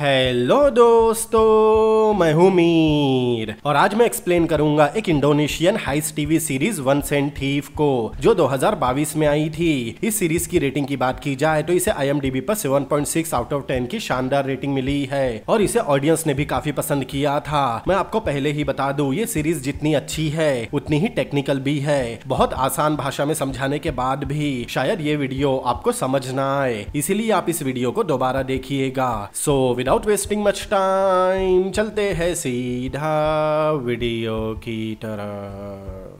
Hello दोस्तों, मैं हूं मीर और आज मैं एक्सप्लेन करूंगा एक Indonesian heist TV series one cent thief को जो 2022 में आई थी। इस सीरीज की रेटिंग की बात की जाए तो इसे IMDb पर 7.6 आउट ऑफ 10 की शानदार रेटिंग मिली है और इसे ऑडियंस ने भी काफी पसंद किया था। मैं आपको पहले ही बता दूं, ये सीरीज जितनी अच्छी है उतनी ही टेक्निकल भी है। बहुत आसान भाषा में समझाने के बाद भी शायद ये वीडियो आपको समझ ना आए, इसीलिए आप इस वीडियो को दोबारा देखिएगा। So without wasting much time चलते हैं सीधा वीडियो की तरफ।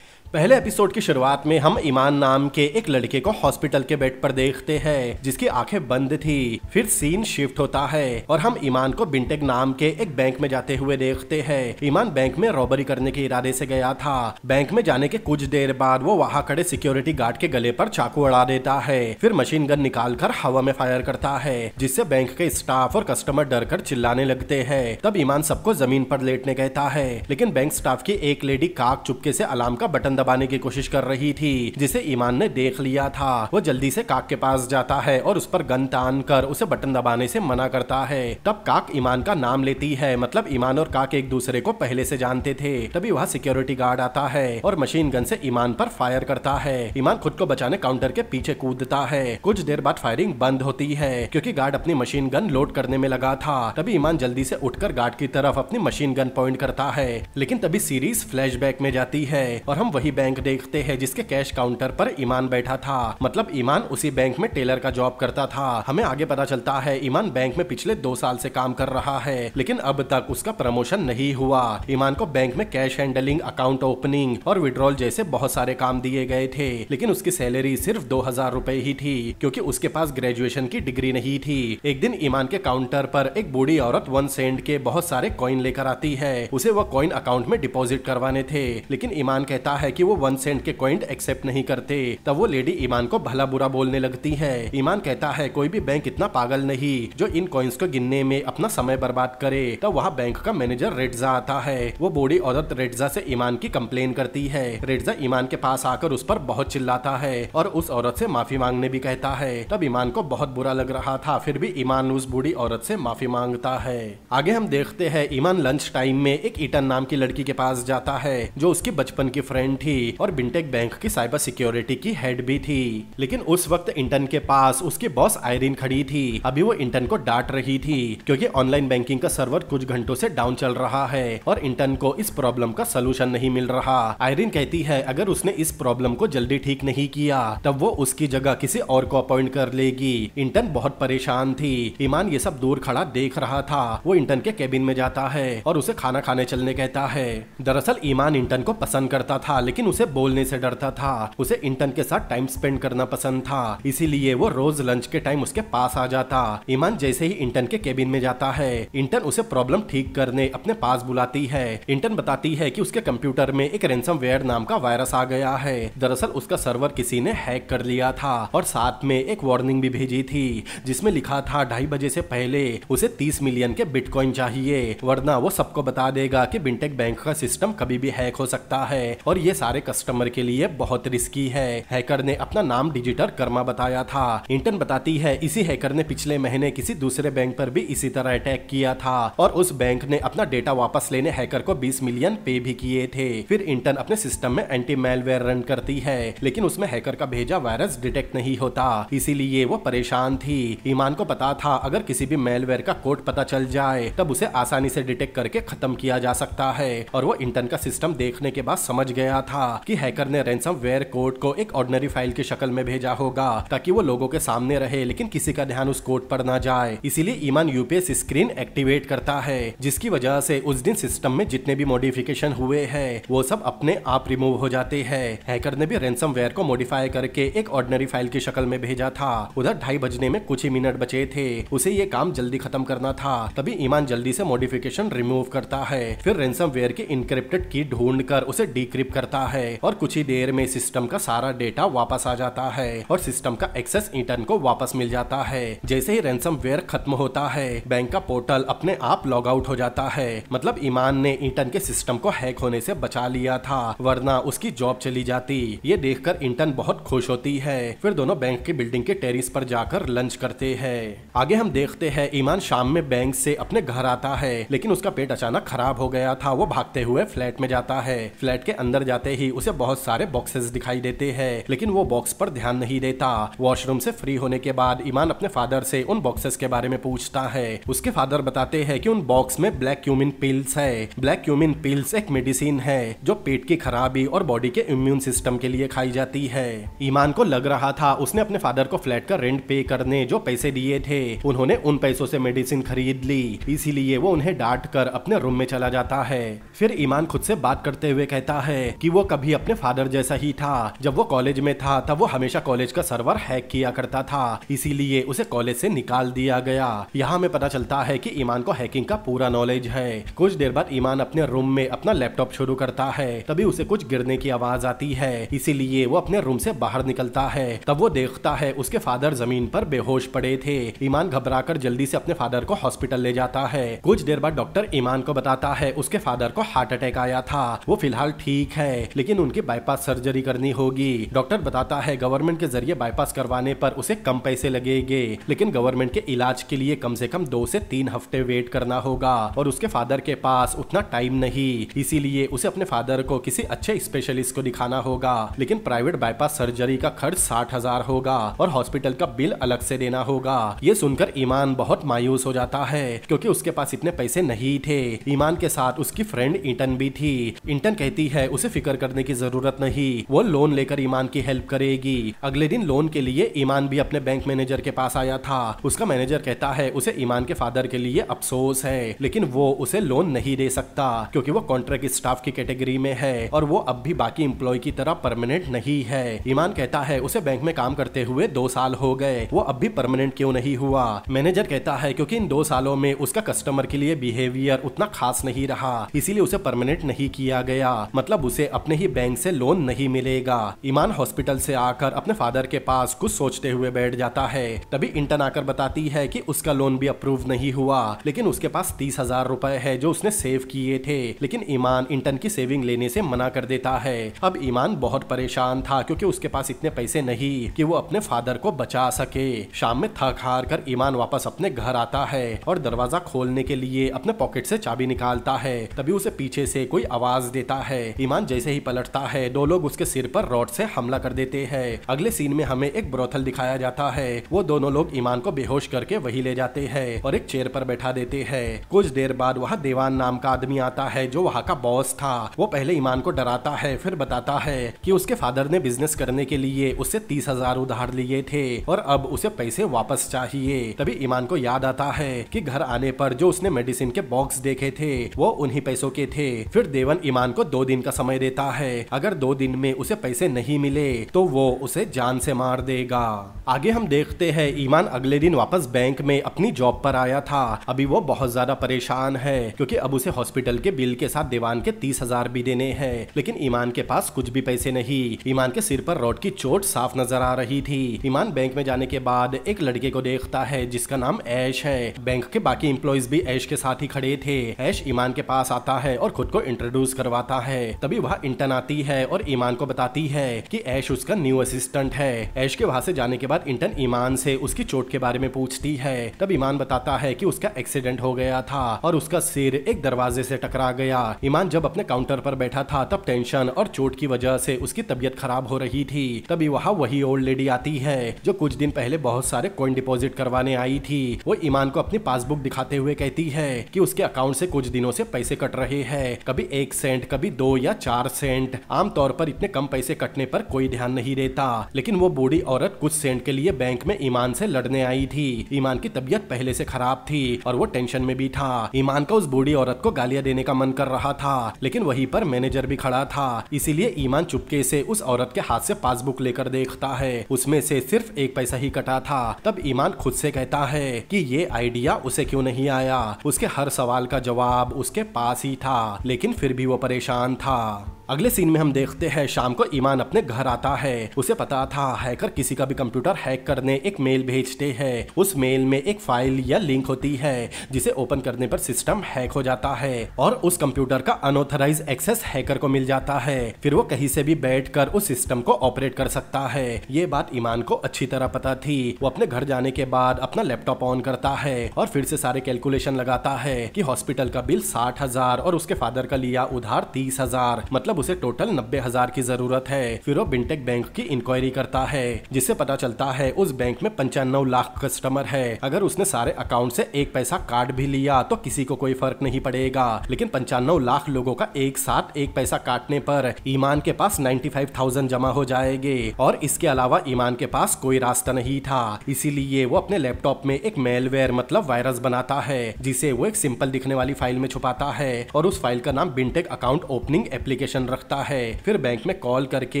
पहले एपिसोड की शुरुआत में हम ईमान नाम के एक लड़के को हॉस्पिटल के बेड पर देखते हैं जिसकी आंखें बंद थी। फिर सीन शिफ्ट होता है और हम ईमान को बिंटेक नाम के एक बैंक में जाते हुए देखते हैं। ईमान बैंक में रॉबरी करने के इरादे से गया था। बैंक में जाने के कुछ देर बाद वो वहां खड़े सिक्योरिटी गार्ड के गले पर चाकू अड़ा देता है। फिर मशीन गन निकालकर हवा में फायर करता है जिससे बैंक के स्टाफ और कस्टमर डरकर चिल्लाने लगते हैं। तब ईमान सबको जमीन पर लेटने कहता है, लेकिन बैंक स्टाफ की एक लेडी काक चुपके से अलार्म का बटन दबाने की कोशिश कर रही थी जिसे ईमान ने देख लिया था। वो जल्दी से काक के पास जाता है और उस पर गन तान कर उसे बटन दबाने से मना करता है। तब काक ईमान का नाम लेती है, मतलब ईमान और काक एक दूसरे को पहले से जानते थे। तभी वहाँ सिक्योरिटी गार्ड आता है और मशीन गन से ईमान पर फायर करता है। ईमान खुद को बचाने काउंटर के पीछे कूदता है। कुछ देर बाद फायरिंग बंद होती है क्योंकि गार्ड अपनी मशीन गन लोड करने में लगा था। तभी ईमान जल्दी से उठकर गार्ड की तरफ अपनी मशीन गन पॉइंट करता है, लेकिन तभी सीरीज फ्लैशबैक में जाती है और हम वही बैंक देखते हैं जिसके कैश काउंटर पर ईमान बैठा था। मतलब ईमान उसी बैंक में टेलर का जॉब करता था। हमें आगे पता चलता है ईमान बैंक में पिछले 2 साल से काम कर रहा है, लेकिन अब तक उसका प्रमोशन नहीं हुआ। ईमान को बैंक में कैश हैंडलिंग, अकाउंट ओपनिंग और विड्रॉल जैसे बहुत सारे काम दिए गए थे, लेकिन उसकी सैलरी सिर्फ 2000 रुपए ही थी क्योंकि उसके पास ग्रेजुएशन की डिग्री नहीं थी। एक दिन ईमान के काउंटर पर एक बूढ़ी औरत 1 सेंट के बहुत सारे कॉइन लेकर आती है। उसे वो कॉइन अकाउंट में डिपॉजिट करवाने थे, लेकिन ईमान कहता है कि वो 1 सेंट के कॉइन एक्सेप्ट नहीं करते। तब वो लेडी ईमान को भला बुरा बोलने लगती है। ईमान कहता है कोई भी बैंक इतना पागल नहीं जो इन कॉइन्स को गिनने में अपना समय बर्बाद करे। तब वहाँ बैंक का मैनेजर रेड्जा आता है। वो बूढ़ी औरत रेड्जा से ईमान की कंप्लेन करती है। रेड्जा ईमान के पास आकर उस पर बहुत चिल्लाता है और उस औरत से माफी मांगने भी कहता है। तब ईमान को बहुत बुरा लग रहा था, फिर भी ईमान उस बूढ़ी औरत से माफी मांगता है। आगे हम देखते हैं ईमान लंच टाइम में एक ईटन नाम की लड़की के पास जाता है जो उसकी बचपन की फ्रेंड थी और बिंटेक बैंक की साइबर सिक्योरिटी की हेड भी थी। लेकिन उस वक्त इंटन के पास उसकी बॉस आयरिन खड़ी थी। अभी वो इंटन को डांट रही थी क्योंकि ऑनलाइन बैंकिंग का सर्वर कुछ घंटों से डाउन चल रहा है और इंटन को इस प्रॉब्लम का सलूशन नहीं मिल रहा। आयरिन कहती है अगर उसने इस प्रॉब्लम को जल्दी ठीक नहीं किया तब वो उसकी जगह किसी और को अपॉइंट कर लेगी। इंटन बहुत परेशान थी। ईमान ये सब दूर खड़ा देख रहा था। वो इंटन के केबिन में जाता है और उसे खाना खाने चलने कहता है। दरअसल ईमान इंटन को पसंद करता था, लेकिन उसे बोलने से डरता था। उसे इंटन के साथ टाइम स्पेंड करना पसंद था, इसीलिए वो रोज लंच के टाइम उसके पास आ जाता। ईमान जैसे ही इंटन के केबिन में जाता है, इंटन उसे प्रॉब्लम ठीक करने अपने पास बुलाती है। इंटन बताती है कि उसके कंप्यूटर में एक रैंसमवेयर नाम का वायरस आ गया है। दरअसल उसका सर्वर किसी ने हैक कर लिया था और साथ में एक वार्निंग भी भेजी थी जिसमें लिखा था 2:30 बजे से पहले उसे 30 मिलियन के बिटकॉइन चाहिए, वरना वो सबको बता देगा कि बिंटेक बैंक का सिस्टम कभी भी हैक हो सकता है और ये सारे कस्टमर के लिए बहुत रिस्की है। हैकर ने अपना नाम डिजिटर कर्मा बताया था। इंटन बताती है इसी हैकर ने पिछले महीने किसी दूसरे बैंक पर भी इसी तरह अटैक किया था और उस बैंक ने अपना डेटा वापस लेने हैकर को 20 मिलियन पे भी किए थे। फिर इंटन अपने सिस्टम में एंटी मेलवेयर रन करती है, लेकिन उसमें हैकर का भेजा वायरस डिटेक्ट नहीं होता, इसीलिए वो परेशान थी। ईमान को पता था अगर किसी भी मेलवेयर का कोड पता चल जाए तब उसे आसानी से डिटेक्ट करके खत्म किया जा सकता है और वो इंटन का सिस्टम देखने के बाद समझ गया था कि हैकर ने रैंसमवेयर कोड को एक ऑर्डिनरी फाइल की शक्ल में भेजा होगा ताकि वो लोगों के सामने रहे, लेकिन किसी का ध्यान उस कोड पर ना जाए। इसीलिए ईमान यूपीएस स्क्रीन एक्टिवेट करता है, जिसकी वजह से उस दिन सिस्टम में जितने भी मॉडिफिकेशन हुए हैं वो सब अपने आप रिमूव हो जाते हैं। हैकर ने भी रैंसमवेयर को मॉडिफाई करके एक ऑर्डिनरी फाइल की शक्ल में भेजा था। उधर 2:30 बजने में कुछ ही मिनट बचे थे, उसे ये काम जल्दी खत्म करना था। तभी ईमान जल्दी से मॉडिफिकेशन रिमूव करता है, फिर रैंसमवेयर की इनक्रिप्टेड की ढूंढकर उसे डिक्रिप्ट करता देता है और कुछ ही देर में सिस्टम का सारा डेटा वापस आ जाता है और सिस्टम का एक्सेस ईटन को वापस मिल जाता है। जैसे ही रैंसमवेयर खत्म होता है, बैंक का पोर्टल अपने आप लॉग आउट हो जाता है। मतलब ईमान ने ईटन के सिस्टम को हैक होने से बचा लिया था, वरना उसकी जॉब चली जाती। ये देखकर ईटन बहुत खुश होती है। फिर दोनों बैंक की बिल्डिंग के टेरिस पर जाकर लंच करते हैं। आगे हम देखते हैं ईमान शाम में बैंक से अपने घर आता है, लेकिन उसका पेट अचानक खराब हो गया था। वो भागते हुए फ्लैट में जाता है। फ्लैट के अंदर जाते ही उसे बहुत सारे बॉक्सेस दिखाई देते हैं, लेकिन वो बॉक्स पर ध्यान नहीं देता। वॉशरूम से फ्री होने के बाद ईमान अपने फादर से उन बॉक्सेस के बारे में पूछता है। उसके फादर बताते हैं कि उन बॉक्स में ब्लैक क्यूमिन पिल्स है। ब्लैक क्यूमिन पिल्स एक मेडिसिन है जो पेट की खराबी और बॉडी के इम्यून सिस्टम के लिए खाई जाती है। ईमान को लग रहा था उसने अपने फादर को फ्लैट का रेंट पे करने जो पैसे दिए थे, उन्होंने उन पैसों से मेडिसिन खरीद ली, इसीलिए वो उन्हें डांट कर अपने रूम में चला जाता है। फिर ईमान खुद से बात करते हुए कहता है कि वो कभी अपने फादर जैसा ही था। जब वो कॉलेज में था तब वो हमेशा कॉलेज का सर्वर हैक किया करता था, इसीलिए उसे कॉलेज से निकाल दिया गया। यहाँ में पता चलता है कि ईमान को हैकिंग का पूरा नॉलेज है। कुछ देर बाद ईमान अपने रूम में अपना लैपटॉप शुरू करता है, तभी उसे कुछ गिरने की आवाज आती है, इसीलिए वो अपने रूम से बाहर निकलता है। तब वो देखता है उसके फादर जमीन पर बेहोश पड़े थे। ईमान घबराकर जल्दी से अपने फादर को हॉस्पिटल ले जाता है। कुछ देर बाद डॉक्टर ईमान को बताता है उसके फादर को हार्ट अटैक आया था, वो फिलहाल ठीक है, लेकिन उनकी बाईपास सर्जरी करनी होगी। डॉक्टर बताता है गवर्नमेंट के जरिए बाईपास करवाने पर उसे कम पैसे लगेंगे, लेकिन गवर्नमेंट के इलाज के लिए कम से कम 2 से 3 हफ्ते वेट करना होगा और उसके फादर के पास उतना टाइम नहीं, इसीलिए उसे अपने फादर को किसी अच्छे स्पेशलिस्ट को दिखाना होगा। लेकिन प्राइवेट बाईपास सर्जरी का खर्च 60,000 होगा और हॉस्पिटल का बिल अलग से देना होगा। ये सुनकर ईमान बहुत मायूस हो जाता है, क्योंकि उसके पास इतने पैसे नहीं थे। ईमान के साथ उसकी फ्रेंड ईटन भी थी। ईटन कहती है उसे फिक्र करने की जरूरत नहीं, वो लोन लेकर ईमान की हेल्प करेगी। अगले दिन लोन के लिए ईमान भी अपने बैंक मैनेजर के पास आया था। उसका मैनेजर कहता है उसे ईमान के फादर के लिए अफसोस है, लेकिन वो उसे लोन नहीं दे सकता क्योंकि वो कॉन्ट्रैक्ट स्टाफ की कैटेगरी में है और वो अब भी बाकी एम्प्लॉय की तरह परमानेंट नहीं है। ईमान कहता है उसे बैंक में काम करते हुए 2 साल हो गए, वो अब भी परमानेंट क्यों नहीं हुआ। मैनेजर कहता है क्योंकि इन 2 सालों में उसका कस्टमर के लिए बिहेवियर उतना खास नहीं रहा, इसीलिए उसे परमानेंट नहीं किया गया। मतलब उसे अपने ही बैंक से लोन नहीं मिलेगा। ईमान हॉस्पिटल से आकर अपने फादर के पास कुछ सोचते हुए बैठ जाता है। तभी इंटर्न आकर बताती है कि उसका लोन भी अप्रूव नहीं हुआ, लेकिन उसके पास 30,000 रुपए है जो उसने सेव किए थे। लेकिन ईमान इंटर्न की सेविंग लेने से मना कर देता है। अब ईमान बहुत परेशान था क्योंकि उसके पास इतने पैसे नहीं कि वो अपने फादर को बचा सके। शाम में थक हार कर ईमान वापस अपने घर आता है और दरवाजा खोलने के लिए अपने पॉकेट से चाबी निकालता है। तभी उसे पीछे से कोई आवाज देता है। ईमान जैसे ही पलटता है 2 लोग उसके सिर पर रॉड से हमला कर देते हैं। अगले सीन में हमें एक ब्रोथल दिखाया जाता है। वो दोनों लोग ईमान को बेहोश करके वही ले जाते हैं और एक चेयर पर बैठा देते हैं। कुछ देर बाद वहाँ देवान नाम का आदमी आता है जो वहाँ का बॉस था। वो पहले ईमान को डराता है, फिर बताता है कि उसके फादर ने बिजनेस करने के लिए उससे 30,000 उधार लिए थे और अब उसे पैसे वापस चाहिए। तभी ईमान को याद आता है कि घर आने पर जो उसने मेडिसिन के बॉक्स देखे थे वो उन्हीं पैसों के थे। फिर देवन ईमान को 2 दिन का समय देता है। अगर 2 दिन में उसे पैसे नहीं मिले तो वो उसे जान से मार देगा। आगे हम देखते हैं ईमान अगले दिन वापस बैंक में अपनी जॉब पर आया था। अभी वो बहुत ज्यादा परेशान है क्योंकि अब उसे हॉस्पिटल के बिल के साथ देवान के 30,000 भी देने हैं, लेकिन ईमान के पास कुछ भी पैसे नहीं। ईमान के सिर पर रॉड की चोट साफ नजर आ रही थी। ईमान बैंक में जाने के बाद एक लड़के को देखता है जिसका नाम ऐश है। बैंक के बाकी एम्प्लॉइज भी ऐश के साथ ही खड़े थे। ऐश ईमान के पास आता है और खुद को इंट्रोड्यूस करवाता है। तभी वह इंटर्न आती है और ईमान को बताती है कि ऐश उसका न्यू असिस्टेंट है। ऐश के वहां से जाने के बाद इंटर्न ईमान से उसकी चोट के बारे में पूछती है। तब ईमान बताता है कि उसका एक्सीडेंट हो गया था और उसका सिर एक दरवाजे से टकरा गया। ईमान जब अपने काउंटर पर बैठा था तब टेंशन और चोट की वजह से उसकी तबीयत खराब हो रही थी। तभी वहाँ वही ओल्ड लेडी आती है जो कुछ दिन पहले बहुत सारे कॉइन डिपॉजिट करवाने आई थी। वो ईमान को अपनी पासबुक दिखाते हुए कहती है कि उसके अकाउंट से कुछ दिनों से पैसे कट रहे हैं, कभी 1 सेंट, कभी 2 या 4 सेंट। आमतौर पर इतने कम पैसे कटने पर कोई ध्यान नहीं देता, लेकिन वो बूढ़ी औरत कुछ सेंट के लिए बैंक में ईमान से लड़ने आई थी। ईमान की तबीयत पहले से खराब थी और वो टेंशन में भी था। ईमान का उस बूढ़ी औरत को गालियां देने का मन कर रहा था, लेकिन वहीं पर मैनेजर भी खड़ा था, इसीलिए ईमान चुपके से उस औरत के हाथ से पासबुक लेकर देखता है। उसमें से सिर्फ 1 पैसा ही कटा था। तब ईमान खुद से कहता है कि ये आइडिया उसे क्यों नहीं आया। उसके हर सवाल का जवाब उसके पास ही था, लेकिन फिर भी वो परेशान था। अगले सीन में हम देखते हैं शाम को ईमान अपने घर आता है। उसे पता था हैकर किसी का भी कंप्यूटर हैक करने एक मेल भेजते हैं। उस मेल में एक फाइल या लिंक होती है जिसे ओपन करने पर सिस्टम हैक हो जाता है और उस कंप्यूटर का अनऑथराइज एक्सेस हैकर को मिल जाता है। फिर वो कहीं से भी बैठकर उस सिस्टम को ऑपरेट कर सकता है। ये बात ईमान को अच्छी तरह पता थी। वो अपने घर जाने के बाद अपना लैपटॉप ऑन करता है और फिर से सारे कैलकुलेशन लगाता है कि हॉस्पिटल का बिल 60,000 और उसके फादर का लिया उधार 30,000, मतलब उसे टोटल 90,000 की जरूरत है। फिर वो बिंटेक बैंक की इंक्वायरी करता है जिससे पता चलता है उस बैंक में 95 लाख कस्टमर है। अगर उसने सारे अकाउंट से एक पैसा काट भी लिया तो किसी को कोई फर्क नहीं पड़ेगा, लेकिन 95 लाख लोगों का एक साथ एक पैसा काटने पर ईमान के पास 95,000 जमा हो जाएंगे और इसके अलावा ईमान के पास कोई रास्ता नहीं था। इसीलिए वो अपने लैपटॉप में एक मेलवेयर मतलब वायरस बनाता है जिसे वो एक सिंपल दिखने वाली फाइल में छुपाता है और उस फाइल का नाम बिंटेक अकाउंट ओपनिंग एप्लीकेशन रखता है। फिर बैंक में कॉल करके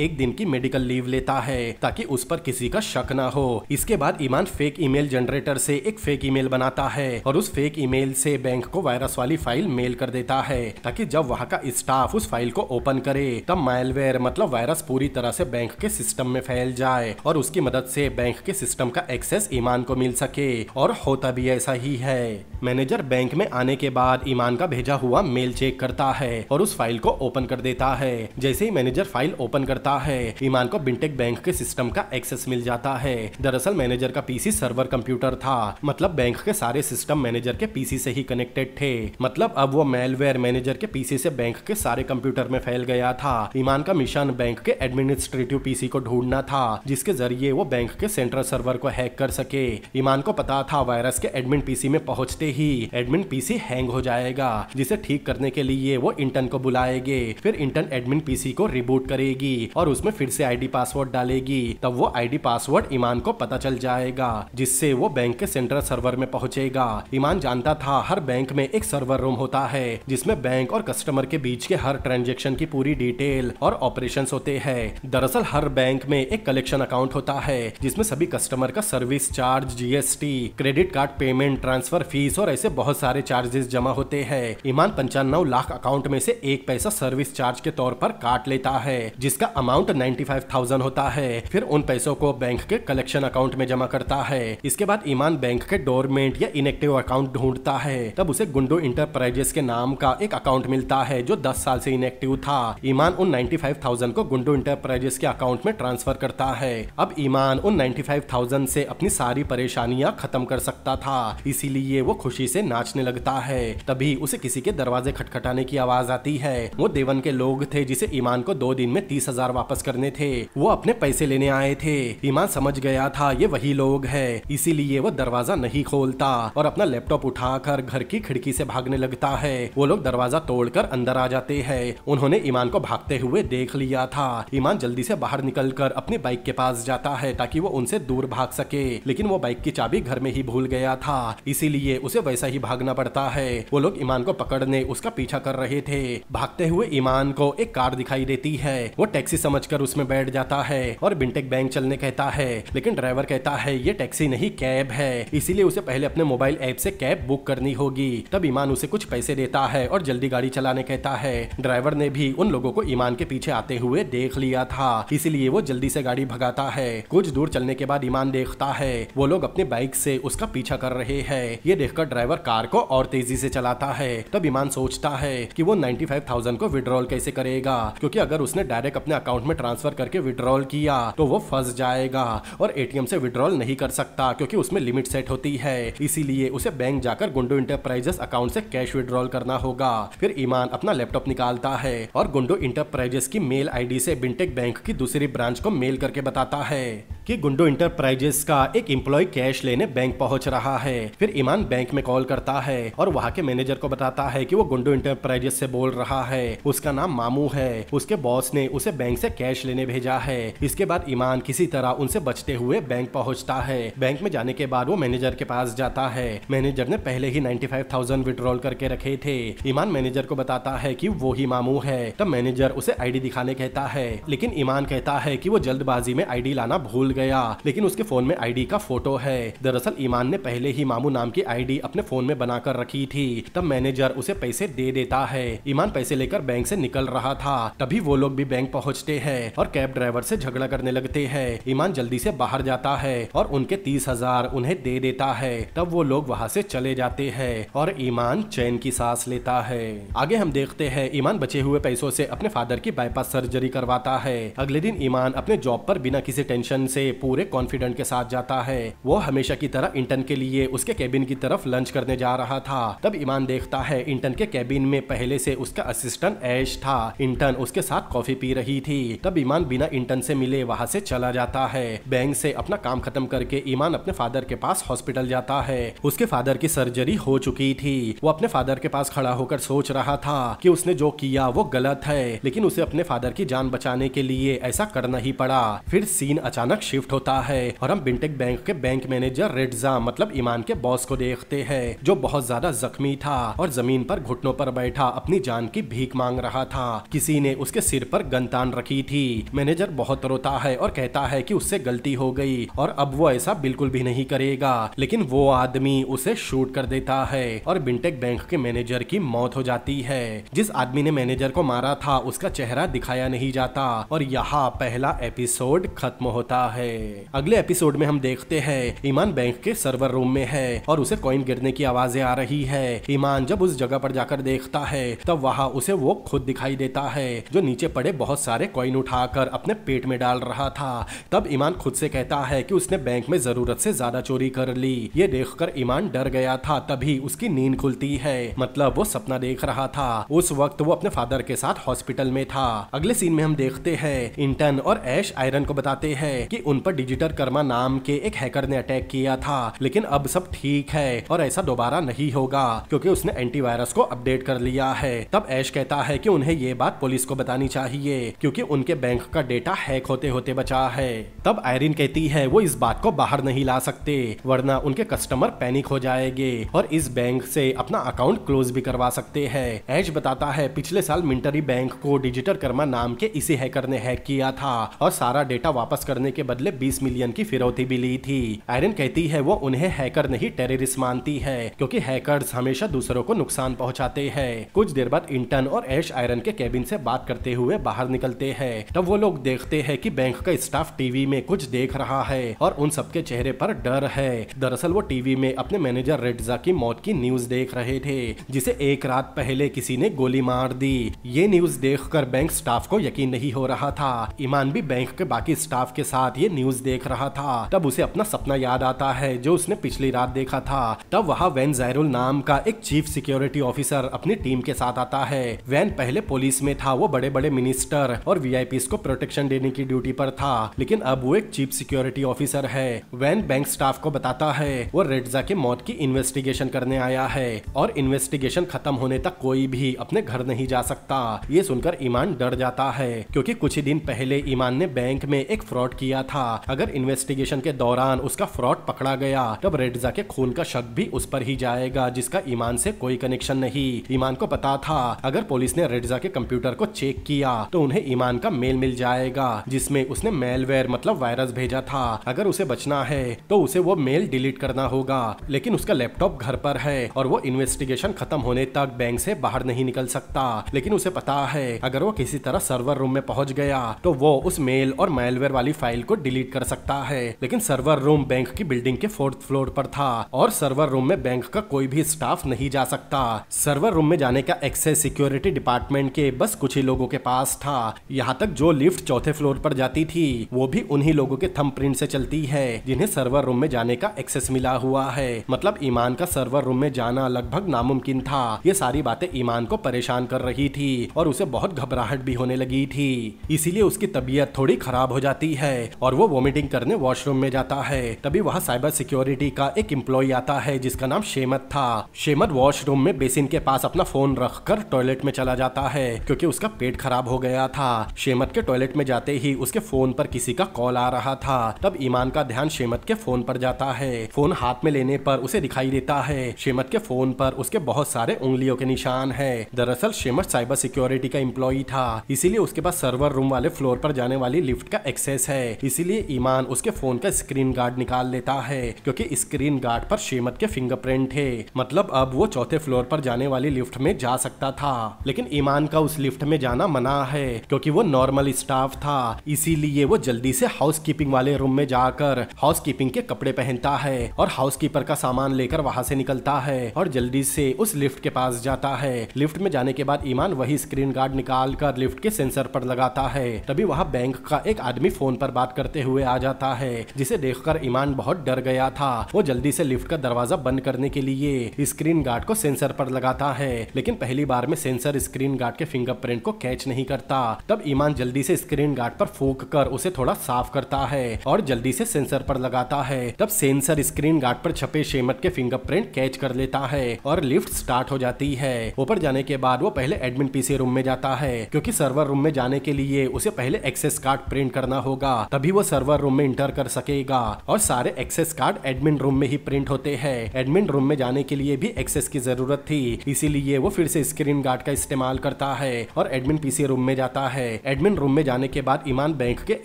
एक दिन की मेडिकल लीव लेता है ताकि उस पर किसी का शक ना हो। इसके बाद ईमान फेक ईमेल जनरेटर से एक फेक ईमेल बनाता है और उस फेक ईमेल से बैंक को वायरस वाली फाइल मेल कर देता है ताकि जब वहाँ का स्टाफ उस फाइल को ओपन करे तब मालवेयर मतलब वायरस पूरी तरह से बैंक के सिस्टम में फैल जाए और उसकी मदद से बैंक के सिस्टम का एक्सेस ईमान को मिल सके। और होता भी ऐसा ही है। मैनेजर बैंक में आने के बाद ईमान का भेजा हुआ मेल चेक करता है और उस फाइल को ओपन कर देता है। जैसे ही मैनेजर फाइल ओपन करता है ईमान को बिंटेक बैंक के सिस्टम का एक्सेस मिल जाता है। दरअसल मैनेजर का पीसी सर्वर कंप्यूटर था, मतलब बैंक के सारे सिस्टम मैनेजर के पीसी से ही कनेक्टेड थे। मतलब अब वो मेलवेयर मैनेजर के पीसी से बैंक के सारे कंप्यूटर में फैल गया था। ईमान का मिशन बैंक के एडमिनिस्ट्रेटिव पीसी को ढूंढना था जिसके जरिए वो बैंक के सेंट्रल सर्वर को हैक कर सके। ईमान को पता था वायरस के एडमिन पीसी में पहुंचते ही एडमिन पीसी हैंग हो जाएगा, जिसे ठीक करने के लिए वो इंटर्न को बुलाएंगे। फिर इंटर्न एडमिन पीसी को रिबूट करेगी और उसमें फिर से आईडी पासवर्ड डालेगी। तब वो आईडी पासवर्ड ईमान को पता चल जाएगा जिससे वो बैंक के सेंट्रल सर्वर में पहुंचेगा। ईमान जानता था हर बैंक में एक सर्वर रूम होता है जिसमें बैंक और कस्टमर के बीच के हर ट्रांजैक्शन की पूरी डिटेल और ऑपरेशंस होते हैं। दरअसल हर बैंक में एक कलेक्शन अकाउंट होता है जिसमें सभी कस्टमर का service charge, GST, credit card payment, transfer fees और ऐसे बहुत सारे चार्जेस जमा होते हैं। ईमान 95 लाख अकाउंट में से एक पैसा सर्विस चार्ज के तौर पर काट लेता है जिसका अमाउंट 95,000 होता है। फिर उन पैसों को बैंक के कलेक्शन अकाउंट में जमा करता है। इसके बाद ईमान बैंक के डोरमेंट या इनएक्टिव अकाउंट ढूंढता है। तब उसे गुंडो इंटरप्राइजेस के नाम का एक अकाउंट मिलता है जो 10 साल से इनएक्टिव था। ईमान उन 95,000 को गुंडो इंटरप्राइजेस के अकाउंट में ट्रांसफर करता है। अब ईमान उन 95,000 से अपनी सारी परेशानियां खत्म कर सकता था, इसीलिए वो खुशी से नाचने लगता है। तभी उसे किसी के दरवाजे खटखटाने की आवाज आती है। वो देवन के लोग थे जिसे ईमान को 2 दिन में 30,000 वापस करने थे। वो अपने पैसे लेने आए थे। ईमान समझ गया था ये वही लोग हैं, इसीलिए वो दरवाजा नहीं खोलता और अपना लैपटॉप उठाकर घर की खिड़की से भागने लगता है। वो लोग दरवाजा तोड़कर अंदर आ जाते हैं। उन्होंने ईमान को भागते हुए देख लिया था। ईमान जल्दी से बाहर निकलकर अपनी बाइक के पास जाता है ताकि वो उनसे दूर भाग सके, लेकिन वो बाइक की चाबी घर में ही भूल गया था, इसीलिए उसे वैसा ही भागना पड़ता है। वो लोग ईमान को पकड़ने उसका पीछा कर रहे थे। भागते हुए ईमान को एक कार दिखाई देती है। वो टैक्सी समझकर उसमें बैठ जाता है और बिंटेक बैंक चलने कहता है, लेकिन ड्राइवर कहता है ये टैक्सी नहीं कैब है, इसीलिए उसे पहले अपने मोबाइल ऐप से कैब बुक करनी होगी। तब ईमान उसे कुछ पैसे देता है और जल्दी गाड़ी चलाने कहता है। ड्राइवर ने भी उन लोगों को ईमान के पीछे आते हुए देख लिया था, इसीलिए वो जल्दी से गाड़ी भगाता है। कुछ दूर चलने के बाद ईमान देखता है वो लोग अपनी बाइक से उसका पीछा कर रहे हैं। ये देखकर ड्राइवर कार को और तेजी से चलाता है। तब ईमान सोचता है कि वो 95,000 को विड्रॉल कैसे करेगा, क्योंकि अगर उसने डायरेक्ट अपने अकाउंट में ट्रांसफर करके विड्रॉल किया तो वो फंस जाएगा और एटीएम से विड्रॉल नहीं कर सकता क्योंकि उसमें लिमिट सेट होती है। इसीलिए उसे बैंक जाकर गुंडो इंटरप्राइजेस अकाउंट से कैश विड्रॉल करना होगा। फिर ईमान अपना लैपटॉप निकालता है और गुंडो इंटरप्राइजेस की मेल आईडी से बिंटेक बैंक की दूसरी ब्रांच को मेल करके बताता है कि गुंडो इंटरप्राइजेस का एक एम्प्लॉय कैश लेने बैंक पहुंच रहा है। फिर ईमान बैंक में कॉल करता है और वहां के मैनेजर को बताता है कि वो गुंडो इंटरप्राइजेस से बोल रहा है। उसका नाम मामू है। उसके बॉस ने उसे बैंक से कैश लेने भेजा है। इसके बाद ईमान किसी तरह उनसे बचते हुए बैंक पहुंचता है। बैंक में जाने के बाद वो मैनेजर के पास जाता है। मैनेजर ने पहले ही 95,000 विड्रॉल करके रखे थे। ईमान मैनेजर को बताता है कि वो ही मामू है। तब मैनेजर उसे आईडी दिखाने कहता है, लेकिन ईमान कहता है कि वो जल्दबाजी में आईडी लाना भूल गया, लेकिन उसके फोन में आईडी का फोटो है। दरअसल ईमान ने पहले ही मामू नाम की आईडी अपने फोन में बनाकर रखी थी। तब मैनेजर उसे पैसे दे देता है। ईमान पैसे लेकर बैंक से निकल रहा था, तभी वो लोग भी बैंक पहुंचते हैं और कैब ड्राइवर से झगड़ा करने लगते हैं। ईमान जल्दी से बाहर जाता है और उनके 30,000 उन्हें दे देता है। तब वो लोग वहाँ से चले जाते हैं और ईमान चैन की सांस लेता है। आगे हम देखते हैं ईमान बचे हुए पैसों से अपने फादर की बाईपास सर्जरी करवाता है। अगले दिन ईमान अपने जॉब पर बिना किसी टेंशन से पूरे कॉन्फिडेंट के साथ जाता है। वो हमेशा की तरह इंटर्न के लिए उसके केबिन की तरफ लंच करने जा रहा था। तब ईमान देखता है इंटर्न के केबिन में पहले से उसका असिस्टेंट ऐश था। इंटर्न उसके साथ कॉफी पी रही थी। तब ईमान बिना इंटर्न से मिले वहाँ से चला जाता है। बैंक से अपना काम खत्म करके ईमान अपने फादर के पास हॉस्पिटल जाता है। उसके फादर की सर्जरी हो चुकी थी। वो अपने फादर के पास खड़ा होकर सोच रहा था कि उसने जो किया वो गलत है, लेकिन उसे अपने फादर की जान बचाने के लिए ऐसा करना ही पड़ा। फिर सीन अचानक शिफ्ट होता है और हम बिंटेक बैंक के बैंक मैनेजर रेड्जा मतलब ईमान के बॉस को देखते हैं, जो बहुत ज्यादा जख्मी था और जमीन पर घुटनों पर बैठा अपनी जान की भीख मांग रहा था। किसी ने उसके सिर पर गन तान रखी थी। मैनेजर बहुत रोता है और कहता है कि उससे गलती हो गई और अब वो ऐसा बिल्कुल भी नहीं करेगा, लेकिन वो आदमी उसे शूट कर देता है और बिंटेक बैंक के मैनेजर की मौत हो जाती है। जिस आदमी ने मैनेजर को मारा था उसका चेहरा दिखाया नहीं जाता और यहाँ पहला एपिसोड खत्म होता है। अगले एपिसोड में हम देखते हैं ईमान बैंक के सर्वर रूम में है और उसे कॉइन गिरने की आवाजें आ रही है। ईमान जब उस जगह पर जाकर देखता है तब वहाँ उसे वो खुद दिखाई देता है, जो नीचे पड़े बहुत सारे कॉइन उठाकर अपने पेट में डाल रहा था। तब ईमान खुद से कहता है कि उसने बैंक में जरूरत से ज्यादा चोरी कर ली। ये देखकर ईमान डर गया था। तभी उसकी नींद खुलती है, मतलब वो सपना देख रहा था। उस वक्त वो अपने फादर के साथ हॉस्पिटल में था। अगले सीन में हम देखते हैं इंटर्न और ऐश आयरन को बताते हैं कि उन पर डिजिटल कर्मा नाम के एक हैकर ने अटैक किया था, लेकिन अब सब ठीक है और ऐसा दोबारा नहीं होगा क्योंकि उसने एंटीवायरस को अपडेट कर लिया है। तब ऐश कहता है कि उन्हें ये बात पुलिस को बतानी चाहिए क्योंकि उनके बैंक का डेटा हैक होते होते बचा है। तब आयरिन कहती है वो इस बात को बाहर नहीं ला सकते वरना उनके कस्टमर पैनिक हो जाएंगे और इस बैंक से अपना अकाउंट क्लोज भी करवा सकते हैं। ऐश बताता है पिछले साल मिंटरी बैंक को डिजिटल कर्मा नाम के इसी हैकर ने हैक किया था और सारा डेटा वापस करने के बदले 20 मिलियन की फिरौती भी ली थी। आयरन कहती है वो उन्हें हैकर नहीं टेररिस्ट मानती है क्योंकि हैकर्स हमेशा दूसरों को नुकसान पहुंचाते हैं। कुछ देर बाद इंटर्न और ऐश आयरन के केबिन से बात करते हुए बाहर निकलते हैं। तब वो लोग देखते हैं कि बैंक का स्टाफ टीवी में कुछ देख रहा है और उन सबके चेहरे पर डर है। दरअसल वो टीवी में अपने मैनेजर रेड्जा की मौत की न्यूज देख रहे थे, जिसे एक रात पहले किसी ने गोली मार दी। ये न्यूज देखकर बैंक स्टाफ को यकीन नहीं हो रहा था। ईमान भी बैंक के बाकी स्टाफ के साथ ये न्यूज देख रहा था। तब उसे अपना सपना याद आता है जो उसने पिछली रात देखा था। तब वहाँ वैन जैरुल नाम का एक चीफ सिक्योरिटी ऑफिसर अपनी टीम के साथ आता है। वैन पहले पुलिस में था, वो बड़े बड़े मिनिस्टर और वीआईपीज को प्रोटेक्शन देने की ड्यूटी पर था, लेकिन अब वो एक चीफ सिक्योरिटी ऑफिसर है। वैन बैंक स्टाफ को बताता है वो रेड्जा की मौत की इन्वेस्टिगेशन करने आया है और इन्वेस्टिगेशन खत्म होने तक कोई भी अपने घर नहीं जा सकता। ये सुनकर ईमान डर जाता है क्योंकि कुछ ही दिन पहले ईमान ने बैंक में एक फ्रॉड किया था। अगर इन्वेस्टिगेशन के दौरान उसका फ्रॉड पकड़ा गया तब रेड्जा के खून का शक भी उस पर ही जाएगा जिसका ईमान से कोई कनेक्शन नहीं। ईमान को पता था अगर पुलिस ने रेड्जा के कंप्यूटर को चेक किया तो उन्हें ईमान का मेल मिल जाएगा जिसमें उसने मेलवेयर मतलब वायरस भेजा था। अगर उसे बचना है तो उसे वो मेल डिलीट करना होगा, लेकिन उसका लैपटॉप घर पर है और वो इन्वेस्टिगेशन खत्म होने तक बैंक से बाहर नहीं निकल सकता। लेकिन उसे पता है अगर वो किसी तरह सर्वर रूम में पहुंच गया तो वो उस मेल और मेलवेयर वाली फाइल को डिलीट कर सकता है। लेकिन सर्वर रूम बैंक की बिल्डिंग के 4th फ्लोर पर था और सर्वर रूम में बैंक का कोई भी स्टाफ नहीं जा सकता। सर्वर रूम में जाने का एक्सेस सिक्योरिटी डिपार्टमेंट के बस कुछ ही लोगों के पास था। यहाँ तक जो लिफ्ट 4थे फ्लोर पर जाती थी वो भी उन्हीं लोगों के थंब प्रिंट से चलती है जिन्हें सर्वर रूम में जाने का एक्सेस मिला हुआ है। मतलब ईमान का सर्वर रूम में जाना लगभग नामुमकिन था। ये सारी बातें ईमान को परेशान कर रही थी और उसे बहुत घबराहट भी होने लगी थी, इसीलिए उसकी तबीयत थोड़ी खराब हो जाती है और वो वॉमिटिंग करने वॉशरूम में जाता है। तभी वहाँ साइबर सिक्योरिटी का एक एम्प्लॉय आता है जिसका नाम शेमत था। शेमत वॉशरूम में बेसिन के पास अपना फोन रखकर टॉयलेट में चला जाता है क्योंकि उसका पेट खराब हो गया था। शेमत के टॉयलेट में जाते ही उसके फोन पर किसी का कॉल आ रहा था। तब ईमान का ध्यान शेमत के फोन पर जाता है। फोन हाथ में लेने पर उसे दिखाई देता है शेमत के फोन पर उसके बहुत सारे उंगलियों के निशान है। दरअसल शेमत साइबर सिक्योरिटी का एम्प्लॉय था, इसीलिए उसके पास सर्वर रूम वाले फ्लोर पर जाने वाली लिफ्ट का एक्सेस है। इसीलिए इसीलिए ईमान उसके फोन का स्क्रीन गार्ड निकाल लेता है क्योंकि स्क्रीन गार्ड पर शेमत के फिंगरप्रिंट है। मतलब अब वो चौथे फ्लोर पर जाने वाली लिफ्ट में जा सकता था, लेकिन ईमान का उस लिफ्ट में जाना मना है क्योंकि वो नॉर्मल स्टाफ था। इसीलिए वो जल्दी से हाउसकीपिंग वाले रूम में जाकर हाउसकीपिंग के कपड़े पहनता है और हाउसकीपर का सामान लेकर वहां से निकलता है और जल्दी से उस लिफ्ट के पास जाता है। लिफ्ट में जाने के बाद ईमान वही स्क्रीन गार्ड निकाल कर लिफ्ट के सेंसर पर लगाता है। तभी वहां बैंक का एक आदमी फोन पर बात करते हुए आ जाता है, जिसे देखकर ईमान बहुत डर गया था। वो जल्दी से लिफ्ट का दरवाजा बंद करने के लिए स्क्रीन गार्ड को सेंसर पर लगाता है, लेकिन पहली बार में सेंसर स्क्रीन गार्ड के फिंगरप्रिंट को कैच नहीं करता। तब ईमान जल्दी से स्क्रीन गार्ड पर फूंक कर उसे थोड़ा साफ करता है और जल्दी से सेंसर पर लगाता है। तब सेंसर स्क्रीन गार्ड पर छपे शेमत के फिंगरप्रिंट कैच कर लेता है और लिफ्ट स्टार्ट हो जाती है। ऊपर जाने के बाद वो पहले एडमिन पीसी रूम में जाता है क्योंकि सर्वर रूम में जाने के लिए उसे पहले एक्सेस कार्ड प्रिंट करना होगा, तभी वो सर्वर रूम में इंटर कर सकेगा। और सारे एक्सेस कार्ड एडमिन रूम में ही प्रिंट होते हैं। एडमिन रूम में जाने के लिए भी एक्सेस की जरूरत थी, इसीलिए वो फिर से स्क्रीन गार्ड का इस्तेमाल करता है और एडमिन पीसी रूम में जाता है। एडमिन रूम में जाने के बाद ईमान बैंक के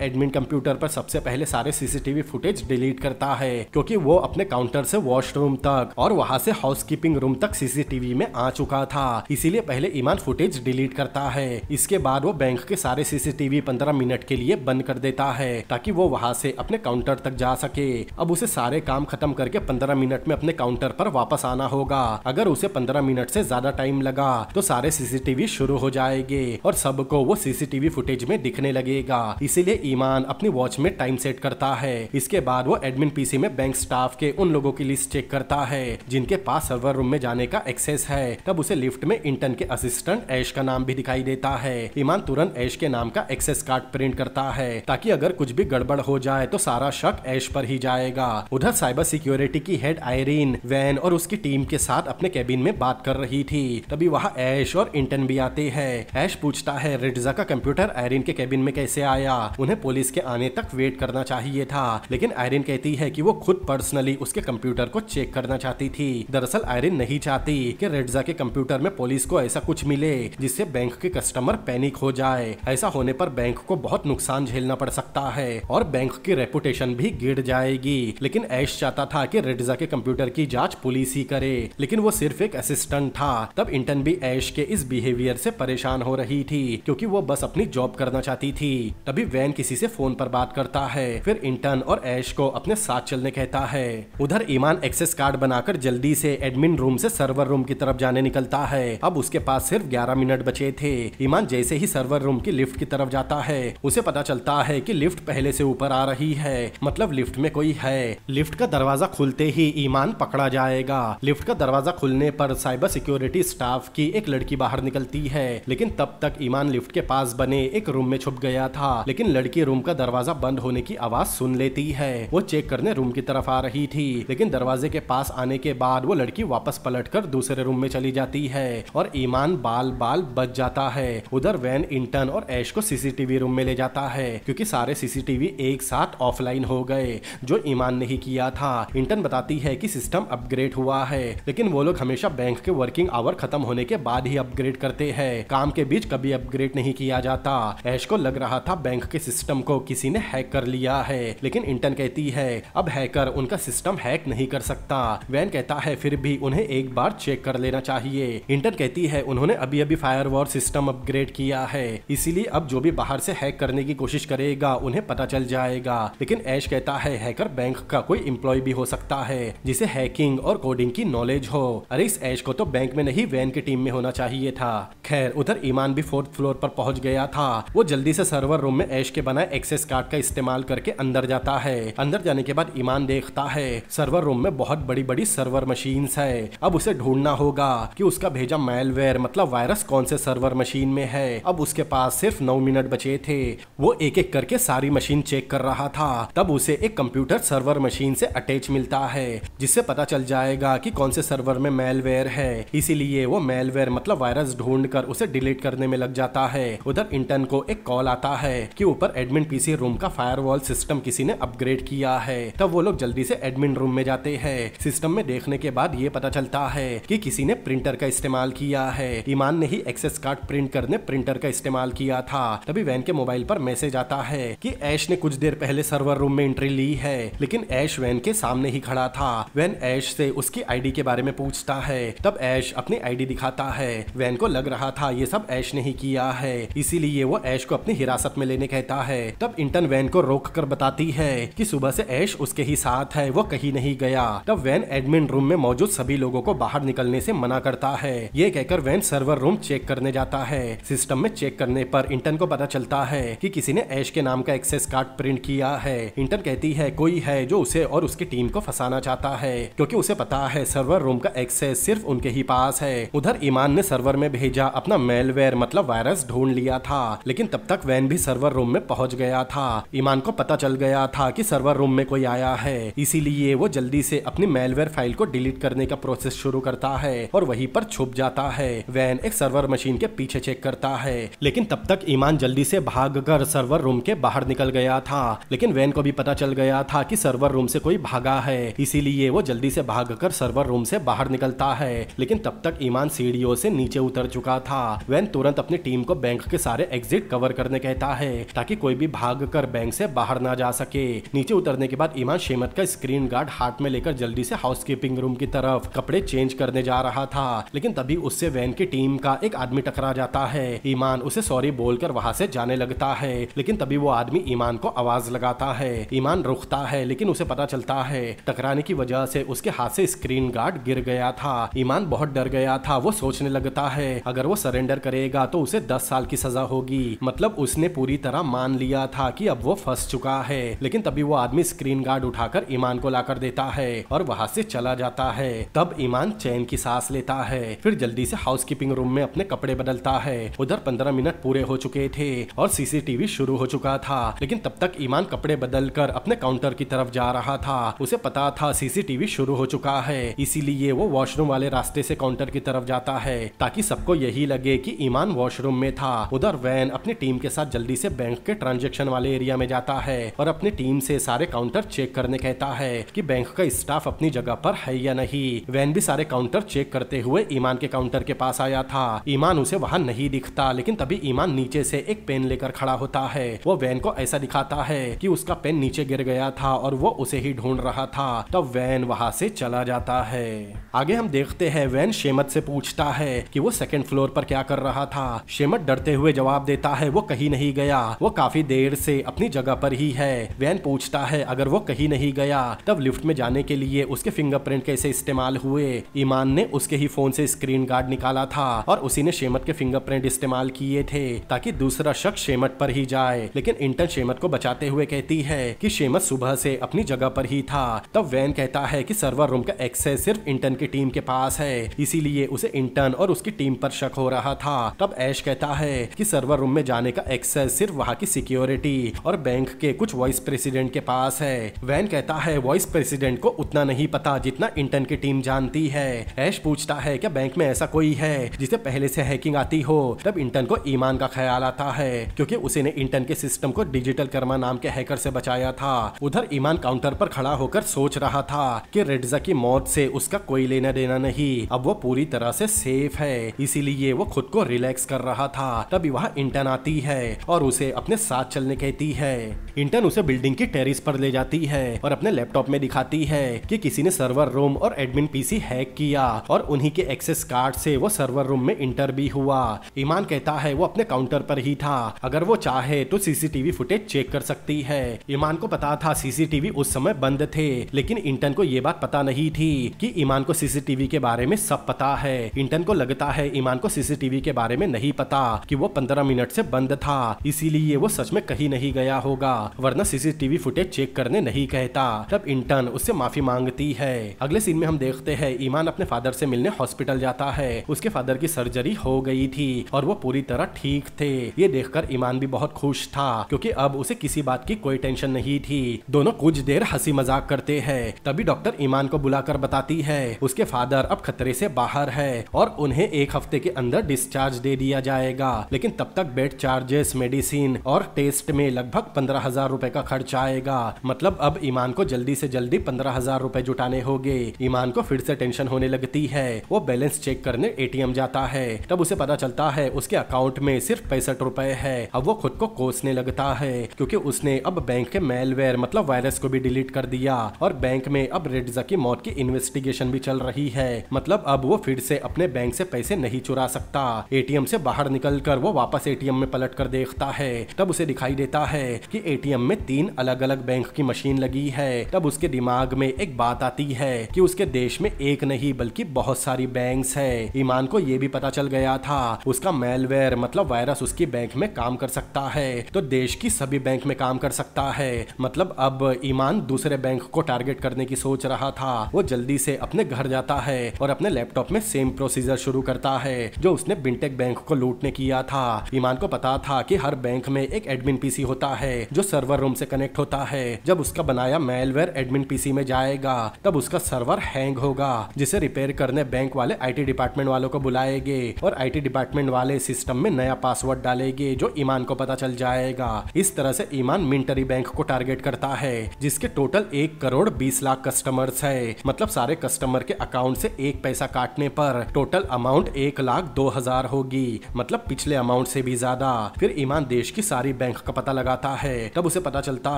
एडमिन कंप्यूटर पर सबसे पहले सारे सीसीटीवी फुटेज डिलीट करता है क्योंकि वो अपने काउंटर से वॉशरूम तक और वहां से हाउसकीपिंग रूम तक सीसीटीवी में आ चुका था, इसीलिए पहले ईमान फुटेज डिलीट करता है। इसके बाद वो बैंक के सारे सीसीटीवी 15 मिनट के लिए बंद कर देता है ताकि वो वहां से अपने काउंटर तक जा सके। अब उसे सारे काम खत्म करके 15 मिनट में अपने काउंटर पर वापस आना होगा। अगर उसे 15 मिनट से ज्यादा टाइम लगा तो सारे सीसीटीवी शुरू हो जाएंगे और सबको वो सीसीटीवी फुटेज में दिखने लगेगा। इसीलिए ईमान अपनी वॉच में टाइम सेट करता है। इसके बाद वो एडमिन पीसी में बैंक स्टाफ के उन लोगों की लिस्ट चेक करता है जिनके पास सर्वर रूम में जाने का एक्सेस है। तब उसे लिफ्ट में इंटर्न के असिस्टेंट ऐश का नाम भी दिखाई देता है। ईमान तुरंत ऐश के नाम का एक्सेस कार्ड प्रिंट करता है ताकि अगर कुछ भी गड़बड़ हो जाए तो सारा शक ऐश पर ही जाएगा। उधर साइबर सिक्योरिटी की हेड आयरीन वैन और उसकी टीम के साथ अपने कैबिन में बात कर रही थी। तभी वहाँ ऐश और इंटर्न भी आते हैं। ऐश पूछता है रिडजा का कंप्यूटर आयरीन के कैबिन में कैसे आया, उन्हें पुलिस के आने तक वेट करना चाहिए था, लेकिन आयरीन कहती है कि वो खुद पर्सनली उसके कंप्यूटर को चेक करना चाहती थी। दरअसल आयरीन नहीं चाहती कि रिडजा के कंप्यूटर में पुलिस को ऐसा कुछ मिले जिससे बैंक के कस्टमर पैनिक हो जाए। ऐसा होने पर बैंक को बहुत नुकसान झेलना पड़ सकता है और बैंक की रेपुटेशन भी गिर जाएगी। लेकिन ऐश चाहता था कि रिडजा के कंप्यूटर की जांच पुलिस ही करे, लेकिन वो सिर्फ एक असिस्टेंट था। तब इंटर्न भी ऐश के इस बिहेवियर से परेशान हो रही थी क्योंकि वो बस अपनी जॉब करना चाहती थी। तभी वैन किसी से फोन पर बात करता है, फिर इंटर्न और ऐश को अपने साथ चलने कहता है। उधर ईमान एक्सेस कार्ड बनाकर जल्दी से एडमिन रूम से सर्वर रूम की तरफ जाने निकलता है। अब उसके पास सिर्फ 11 मिनट बचे थे। ईमान जैसे ही सर्वर रूम की लिफ्ट की तरफ जाता है उसे पता चलता है कि लिफ्ट पहले से ऊपर आ रही है, मतलब लिफ्ट में कोई है। लिफ्ट का दरवाजा खुलते ही ईमान पकड़ा जाएगा। लिफ्ट का दरवाजा खुलने पर साइबर सिक्योरिटी स्टाफ की एक लड़की बाहर निकलती है, लेकिन तब तक ईमान लिफ्ट के पास बने एक रूम में छुप गया था। लेकिन लड़की रूम का दरवाजा बंद होने की आवाज सुन लेती है। वो चेक करने रूम की तरफ आ रही थी, लेकिन दरवाजे के पास आने के बाद वो लड़की वापस पलटकर दूसरे रूम में चली जाती है और ईमान बाल बाल बच जाता है। उधर वैन इंटर्न और ऐश को सीसीटीवी रूम में ले जाता है क्योंकि सारे सीसीटीवी एक साथ ऑफलाइन हो गए जो ईमान ने ही किया था। इंटर्न बताती है कि सिस्टम अपग्रेड हुआ है, लेकिन वो लोग हमेशा बैंक के वर्किंग आवर खत्म होने के बाद ही अपग्रेड करते हैं, काम के बीच कभी अपग्रेड नहीं किया जाता। ऐश को लग रहा था बैंक के सिस्टम को किसी ने हैक कर लिया है, लेकिन इंटर्न कहती है अब हैकर उनका सिस्टम हैक नहीं कर सकता। वैन कहता है फिर भी उन्हें एक बार चेक कर लेना चाहिए। इंटर्न कहती है उन्होंने अभी अभी फायरवॉल सिस्टम अपग्रेड किया है, इसीलिए अब जो भी बाहर से हैक करने की कोशिश करेगा उन्हें पता चल जाएगा। लेकिन ऐश कहता है हैकर बैंक का कोई एम्प्लॉय भी हो सकता है जिसे हैकिंग और कोडिंग की नॉलेज हो। अरे इस ऐश को तो बैंक में नहीं वैन की टीम में होना चाहिए था। खैर उधर ईमान भी 4th फ्लोर पर पहुंच गया था। वो जल्दी से सर्वर रूम में ऐश के बनाए एक्सेस कार्ड का इस्तेमाल करके अंदर जाता है। अंदर जाने के बाद ईमान देखता है सर्वर रूम में बहुत बड़ी बड़ी सर्वर मशीन्स है। अब उसे ढूंढना होगा कि उसका भेजा मैलवेयर मतलब वायरस कौन से सर्वर मशीन में है। अब उसके पास सिर्फ 9 मिनट बचे थे। वो एक एक करके सारी मशीन चेक कर रहा था। तब उसे एक कंप्यूटर सर्वर मशीन से अटैच मिलता है जिससे पता चल जाएगा कि कौन से सर्वर में मैलवेयर है। इसीलिए वो मैलवेयर मतलब वायरस ढूंढकर उसे डिलीट करने में लग जाता है। उधर इंटर्न को एक कॉल आता है कि ऊपर एडमिन पीसी रूम का फायरवॉल सिस्टम किसी ने अपग्रेड किया है। तब वो लोग जल्दी से एडमिन रूम में जाते हैं। सिस्टम में देखने के बाद ये पता चलता है कि किसी ने प्रिंटर का इस्तेमाल किया है। ईमान ने ही एक्सेस कार्ड प्रिंट करने प्रिंटर का इस्तेमाल किया था। तभी वैन के मोबाइल पर मैसेज आता है कि ऐश ऐश ने कुछ देर पहले सर्वर रूम में एंट्री ली है, लेकिन ऐश वैन के सामने ही खड़ा था। वैन ऐश से उसकी आईडी के बारे में पूछता है, तब ऐश अपनी आईडी दिखाता है। वैन को लग रहा था ये सब ऐश ने ही किया है, इसीलिए वो ऐश को अपनी हिरासत में लेने कहता है। तब इंटर्न वैन को रोक कर बताती है कि सुबह से ऐश उसके ही साथ है, वो कहीं नहीं गया। तब वैन एडमिन रूम में मौजूद सभी लोगों को बाहर निकलने से मना करता है। ये कहकर वैन सर्वर रूम चेक करने जाता है। सिस्टम में चेक करने पर इंटर्न को पता चलता है कि किसी ने ऐश के नाम का एक्सेस कार्ड प्रिंट किया है। इंटर्न कहती है कोई है जो उसे और उसकी टीम को फंसाना चाहता है, क्योंकि उसे पता है सर्वर रूम का एक्सेस सिर्फ उनके ही पास है। उधर ईमान ने सर्वर में भेजा अपना मेलवेयर मतलब वायरस ढूंढ लिया था, लेकिन तब तक वैन भी सर्वर रूम में पहुंच गया था। ईमान को पता चल गया था कि सर्वर रूम में कोई आया है, इसीलिए वो जल्दी से अपनी मेलवेयर फाइल को डिलीट करने का प्रोसेस शुरू करता है और वहीं पर छुप जाता है। वैन एक सर्वर मशीन के पीछे चेक करता है, लेकिन तब तक ईमान जल्दी से भागकर सर्वर रूम के बाहर निकल गया था। लेकिन वैन को भी पता चल गया था कि सर्वर रूम से कोई भागा है, इसीलिए वो जल्दी से भागकर सर्वर रूम से बाहर निकलता है। लेकिन तब तक ईमान सीढ़ियों से नीचे उतर चुका था। वैन तुरंत अपनी टीम को बैंक के सारे एग्जिट कवर करने कहता है, ताकि कोई भी भागकर बैंक से बाहर ना जा सके। नीचे उतरने के बाद ईमान शेमत का स्क्रीन गार्ड हाथ में लेकर जल्दी से हाउसकीपिंग रूम की तरफ कपड़े चेंज करने जा रहा था, लेकिन तभी उससे वैन की टीम का एक आदमी टकरा जाता है। ईमान उसे सॉरी बोलकर वहां से जाने लगता है, लेकिन तभी वो आदमी ईमान को आवाज लगाता है। ईमान रुकता है, लेकिन उसे पता चलता है टकराने की वजह से उसके हाथ से स्क्रीन गार्ड गिर गया था। ईमान बहुत डर गया था। वो सोचने लगता है अगर वो सरेंडर करेगा तो उसे 10 साल की सजा होगी। मतलब उसने पूरी तरह मान लिया था कि अब वो फंस चुका है। लेकिन तभी वो आदमी स्क्रीन गार्ड उठाकर ईमान को लाकर देता है और वहां से चला जाता है। तब ईमान चैन की सांस लेता है, फिर जल्दी से हाउसकीपिंग रूम में अपने कपड़े बदलता है। उधर 15 मिनट पूरे हो चुके थे और सीसीटीवी शुरू हो चुका था, लेकिन तब तक ईमान कपड़े बदलकर अपने काउंटर की तरफ जा रहा था। उसे पता था सीसीटीवी शुरू हो चुका है, इसीलिए वो वॉशरूम वाले रास्ते से काउंटर की तरफ जाता है, ताकि सबको यही लगे कि ईमान वॉशरूम में था। उधर वैन अपनी टीम के साथ जल्दी से बैंक के ट्रांजैक्शन वाले एरिया में जाता है और अपनी टीम से सारे काउंटर चेक करने कहता है कि बैंक का स्टाफ अपनी जगह पर है या नहीं। वैन भी सारे काउंटर चेक करते हुए ईमान के काउंटर के पास आया था। ईमान उसे वहां नहीं दिखता, लेकिन तभी ईमान नीचे से एक पेन लेकर खड़ा होता है। वो वैन को ऐसा दिखाता है कि उसका पेन नीचे गिर गया था और वो उसे ही ढूंढ रहा था। तब वैन वहां से चला जाता है। आगे हम देखते हैं वैन शेमत से पूछता है कि वो सेकंड फ्लोर पर क्या कर रहा था। शेमत डरते हुए जवाब देता है वो कहीं नहीं गया, वो काफी देर से अपनी जगह पर ही है। वैन पूछता है अगर वो कहीं नहीं गया तब लिफ्ट में जाने के लिए उसके फिंगरप्रिंट कैसे इस्तेमाल हुए। ईमान ने उसके ही फोन से स्क्रीन गार्ड निकाला था और उसी ने शेमत के फिंगरप्रिंट इस्तेमाल किए थे ताकि दूसरा शख्स शेमत पर ही जाए। लेकिन इंटर्न शेमत को बचाते हुए कहती है कि शेमत सुबह से अपनी जगह पर ही था। तब वैन कहता है कि सर्वर रूम का एक्सेस सिर्फ इंटर्न की टीम के पास है, इसीलिए उसे इंटर्न और उसकी टीम पर शक हो रहा था। तब ऐश कहता है कि सर्वर रूम में जाने का एक्सेस सिर्फ वहां की सिक्योरिटी और बैंक के कुछ वाइस प्रेसिडेंट के पास है। वैन कहता है वाइस प्रेसिडेंट को उतना नहीं पता जितना इंटर्न की टीम जानती है। ऐश पूछता है क्या बैंक में ऐसा कोई है जिसे पहले से हैकिंग आती हो। तब इंटर्न को ईमान का ख्याल आता है, क्योंकि उसे ने इंटर्न के सिस्टम को डिजिटल कर्मा नाम के हैकर से बचाया था। उधर ईमान काउंटर पर खड़ा होकर सोच रहा था कि रेडजा की मौत से उसका कोई लेना देना नहीं, अब वो पूरी तरह से सेफ है, इसीलिए वो खुद को रिलैक्स कर रहा था। तभी वहाँ इंटर्न आती है और उसे अपने साथ चलने कहती है। इंटर्न उसे बिल्डिंग की टेरिस पर ले जाती है और अपने लैपटॉप में दिखाती है कि किसी ने सर्वर रूम और एडमिन पीसी हैक किया और उन्हीं के एक्सेस कार्ड से वो सर्वर रूम में इंटर भी हुआ। ईमान कहता है वो अपने काउंटर पर ही था, अगर वो चाहे तो सीसीटीवी फुटेज चेक कर सकती है। ईमान को पता था सीसीटीवी उस समय बंद थे, लेकिन इंटर्न को ये बात पता नहीं थी कि ईमान को सीसीटीवी के बारे में सब पता है। इंटर्न को लगता है ईमान को सीसीटीवी के बारे में नहीं पता कि वो 15 मिनट से बंद था, इसीलिए वो सच में कहीं नहीं गया होगा, वरना सीसीटीवी फुटेज चेक करने नहीं कहता। तब इंटर्न उससे माफी मांगती है। अगले सीन में हम देखते हैं ईमान अपने फादर से मिलने हॉस्पिटल जाता है। उसके फादर की सर्जरी हो गई थी और वो पूरी तरह ठीक थे। ये देखकर ईमान भी बहुत खुश था, क्योंकि अब उसे किसी बात की कोई टेंशन नहीं थी। दोनों कुछ देर हंसी मजाक करते हैं। तभी डॉक्टर ईमान को बुलाकर बताती है उसके फादर अब खतरे से बाहर है और उन्हें 1 हफ्ते के अंदर डिस्चार्ज दे दिया जाएगा, लेकिन तब तक बेड चार्जेस, मेडिसिन और टेस्ट में लगभग 15,000 रुपए का खर्च आएगा। मतलब अब ईमान को जल्दी से जल्दी 15,000 रुपए जुटाने होंगे। ईमान को फिर से टेंशन होने लगती है। वो बैलेंस चेक करने एटीएम जाता है। तब उसे पता चलता है उसके अकाउंट में सिर्फ 65 रुपए है। अब वो खुद को कोसने लगता है, क्योंकि उसने अब बैंक के मेलवेयर मतलब वायरस को भी डिलीट कर दिया और बैंक में अब रेड्जा की मौत की इन्वेस्टिगेशन भी चल रही है। मतलब अब वो फिर से अपने बैंक से पैसे नहीं चुरा सकता। एटीएम से बाहर निकलकर वो वापस एटीएम में पलट कर देखता है, तब उसे दिखाई देता है कि एटीएम में 3 अलग अलग बैंक की मशीन लगी है। तब उसके दिमाग में एक बात आती है कि उसके देश में एक नहीं बल्कि बहुत सारी बैंक्स है। ईमान को ये भी पता चल गया था उसका मेलवेयर मतलब वायरस उसकी बैंक में काम कर सकता है, तो देश की सभी बैंक में काम कर सकता है। मतलब अब ईमान दूसरे बैंक को टारगेट करने की सोच रहा था। वो जल्दी से अपने घर जाता है और अपने लैपटॉप में सेम प्रोसीजर शुरू करता है जो उसने बिंटेक बैंक को लूटने किया था। ईमान को पता था कि हर बैंक में एक एडमिन पीसी होता है जो सर्वर रूम से कनेक्ट होता है। जब उसका बनाया मेलवेयर एडमिन पीसी में जाएगा तब उसका सर्वर हैंग होगा, जिसे रिपेयर करने बैंक वाले आईटी डिपार्टमेंट वालों को बुलाएंगे और आईटी डिपार्टमेंट वाले सिस्टम में नया पासवर्ड डालेंगे जो ईमान को पता चल जाएगा। इस तरह से ईमान मिंटरी बैंक को टारगेट करता है जिसके टोटल 1,20,00,000 कस्टमर्स है। मतलब सारे कस्टमर के अकाउंट से एक पैसा काटने पर टोटल अमाउंट 1,02,000 होगी, मतलब पिछले अमाउंट से भी ज्यादा। फिर ईमान देश की सारी बैंक का पता लगाता है, तब उसे पता चलता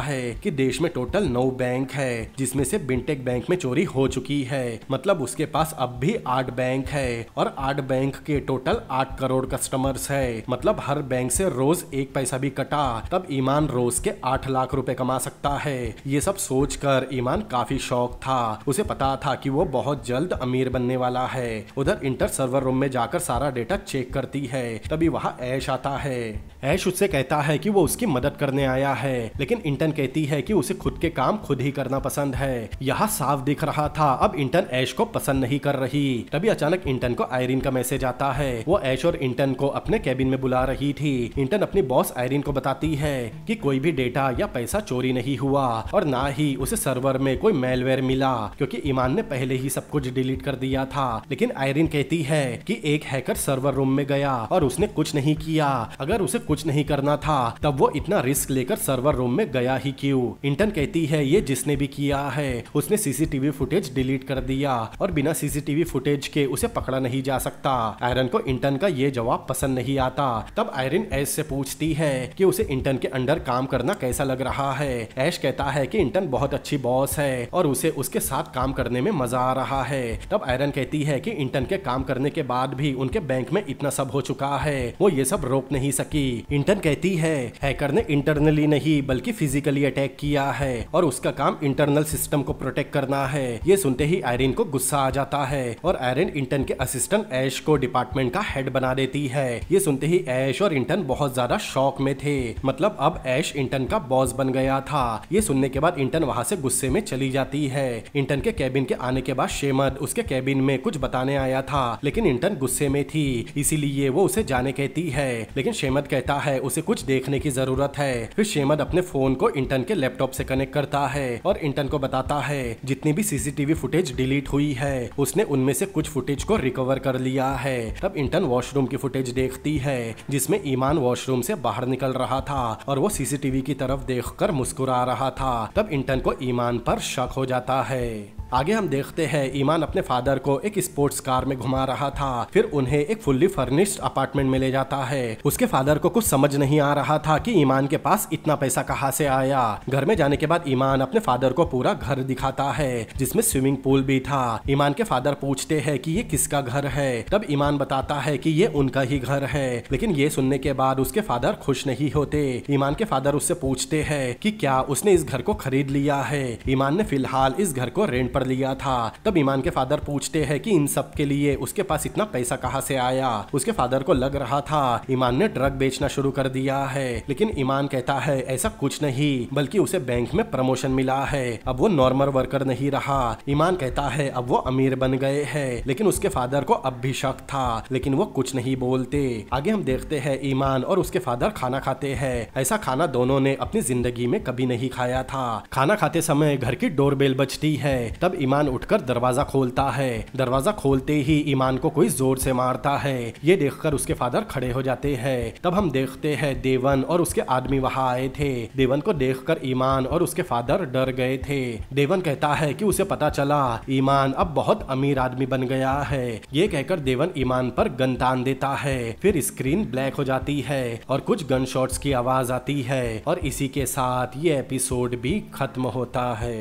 है कि देश में टोटल 9 बैंक है जिसमें से बिंटेक बैंक में चोरी हो चुकी है। मतलब उसके पास अब भी 8 बैंक है और 8 बैंक के टोटल 8 करोड़ कस्टमर्स है। मतलब हर बैंक से रोज एक पैसा भी कटा तब ईमान रोज के 8 लाख रुपए कमा सकता है। ये सब सोचकर ईमान काफी शौक था। उसे पता था कि वो बहुत जल्द अमीर बनने वाला है। उधर इंटर सर्वर रूम में जाकर सारा डेटा चेक करती है, तभी वहाँ ऐश आता है। ऐश उससे कहता है कि वो उसकी मदद करने आया है, लेकिन इंटन कहती है कि उसे खुद के काम खुद ही करना पसंद है। यहाँ साफ दिख रहा था अब इंटन ऐश को पसंद नहीं कर रही। तभी अचानक इंटन को आयरिन का मैसेज आता है। वो ऐश और इंटन को अपने कैबिन में बुला रही थी। इंटन अपनी बॉस आयरिन को बताती है कि कोई भी डेटा या पैसा चोरी नहीं हुआ और ना ही उसे सर्वर में कोई मेलवेयर मिला, क्योंकि ईमान ने पहले ही सब कुछ डिलीट कर दिया था। लेकिन आयरिन कहती है कि एक हैकर सर्वर रूम में गया और उसने कुछ नहीं किया। अगर उसे कुछ नहीं करना था तब वो इतना रिस्क लेकर सर्वर रूम में गया ही क्यों? इंटन कहती है ये जिसने भी किया है उसने सीसीटीवी फुटेज डिलीट कर दिया और बिना सीसीटीवी फुटेज के उसे पकड़ा नहीं जा सकता। आयरन को इंटन का ये जवाब पसंद नहीं आता। तब आयरन ऐश से पूछती है कि उसे इंटन के अंडर काम करना कैसा लग रहा है। ऐश कहता है कि इंटन बहुत अच्छी बॉस है और उसे उसके साथ काम करने में मजा आ रहा है। तब आयरन कहती है कि इंटन के काम करने के बाद भी उनके बैंक में इतना सब हो चुका है, वो ये सब रोक नहीं सकी। इंटन कहती है हैकर ने इंटरनली नहीं बल्कि फिजिकली अटैक किया है और उसका काम इंटरनल सिस्टम को प्रोटेक्ट करना है। ये सुनते ही आयरन को गुस्सा आ जाता है और आयरन इंटन के असिस्टेंट ऐश को डिपार्टमेंट का हेड बना देती है। ये सुनते ही ऐश और इंटन बहुत ज्यादा शॉक में थे। मतलब अब ऐश इंटन का बॉस बन गया था। ये सुनने के बाद इंटन वहाँ से गुस्से में चली जाती है। इंटन के कैबिन के आने के बाद शेमद उसके कैबिन में कुछ बताने आया था, लेकिन इंटन गुस्से में थी इसीलिए वो उसे जाने कहती है। लेकिन शेमद कहता है उसे कुछ देखने की जरूरत है। फिर शेमद अपने फोन को इंटन के लैपटॉप से कनेक्ट करता है और इंटन को बताता है जितनी भी सीसीटीवी फुटेज डिलीट हुई है उसने उनमें से कुछ फुटेज को रिकवर कर लिया है। तब इंटन वॉशरूम की फुटेज देखती है जिसमें ईमान वॉशरूम से बाहर निकल रहा था और वो सीसीटीवी की तरफ देखकर मुस्कुरा रहा था। तब इंटन को ईमान पर शक हो जाता है। आगे हम देखते हैं ईमान अपने फादर को एक स्पोर्ट्स कार में घुमा रहा था। फिर उन्हें एक फुल्ली फर्निश्ड अपार्टमेंट में ले जाता है। उसके फादर को कुछ समझ नहीं आ रहा था कि ईमान के पास इतना पैसा कहाँ से आया। घर में जाने के बाद ईमान अपने फादर को पूरा घर दिखाता है जिसमें स्विमिंग पूल भी था। ईमान के फादर पूछते हैं कि ये किसका घर है। तब ईमान बताता है कि ये उनका ही घर है। लेकिन ये सुनने के बाद उसके फादर खुश नहीं होते। ईमान के फादर उससे पूछते हैं कि क्या उसने इस घर को खरीद लिया है। ईमान ने फिलहाल इस घर को रेंट लिया था। तब ईमान के फादर पूछते हैं कि इन सब के लिए उसके पास इतना पैसा कहां से आया। उसके फादर को लग रहा था ईमान ने ड्रग बेचना शुरू कर दिया है, लेकिन ईमान कहता है ऐसा कुछ नहीं बल्कि उसे बैंक में प्रमोशन मिला है, अब वो नॉर्मल वर्कर नहीं रहा। ईमान कहता है अब वो अमीर बन गए हैं, लेकिन उसके फादर को अब भी शक था लेकिन वो कुछ नहीं बोलते। आगे हम देखते हैं ईमान और उसके फादर खाना खाते हैं। ऐसा खाना दोनों ने अपनी जिंदगी में कभी नहीं खाया था। खाना खाते समय घर की डोरबेल बजती है। तब तब ईमान उठकर दरवाजा खोलता है। दरवाजा खोलते ही ईमान को कोई जोर से मारता है। ये देखकर उसके फादर खड़े हो जाते हैं। तब हम देखते हैं देवन और उसके आदमी वहां आए थे। देवन को देखकर ईमान और उसके फादर डर गए थे। देवन कहता है कि उसे पता चला ईमान अब बहुत अमीर आदमी बन गया है। ये कहकर देवन ईमान पर गन तान देता है। फिर स्क्रीन ब्लैक हो जाती है और कुछ गन शॉट्स की आवाज आती है और इसी के साथ ये एपिसोड भी खत्म होता है।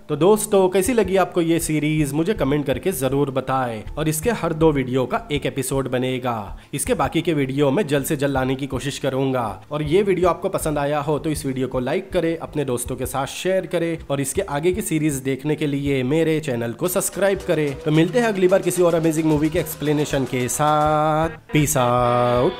तो दोस्तों, कैसी लगी आपको ये सीरीज मुझे कमेंट करके जरूर बताएं। और इसके हर 2 वीडियो का एक एपिसोड बनेगा। इसके बाकी के वीडियो मैं जल्द से जल्द लाने की कोशिश करूंगा। और ये वीडियो आपको पसंद आया हो तो इस वीडियो को लाइक करें, अपने दोस्तों के साथ शेयर करें और इसके आगे की सीरीज देखने के लिए मेरे चैनल को सब्सक्राइब करें। तो मिलते हैं अगली बार किसी और अमेजिंग मूवी के एक्सप्लेनेशन के साथ। Peace out.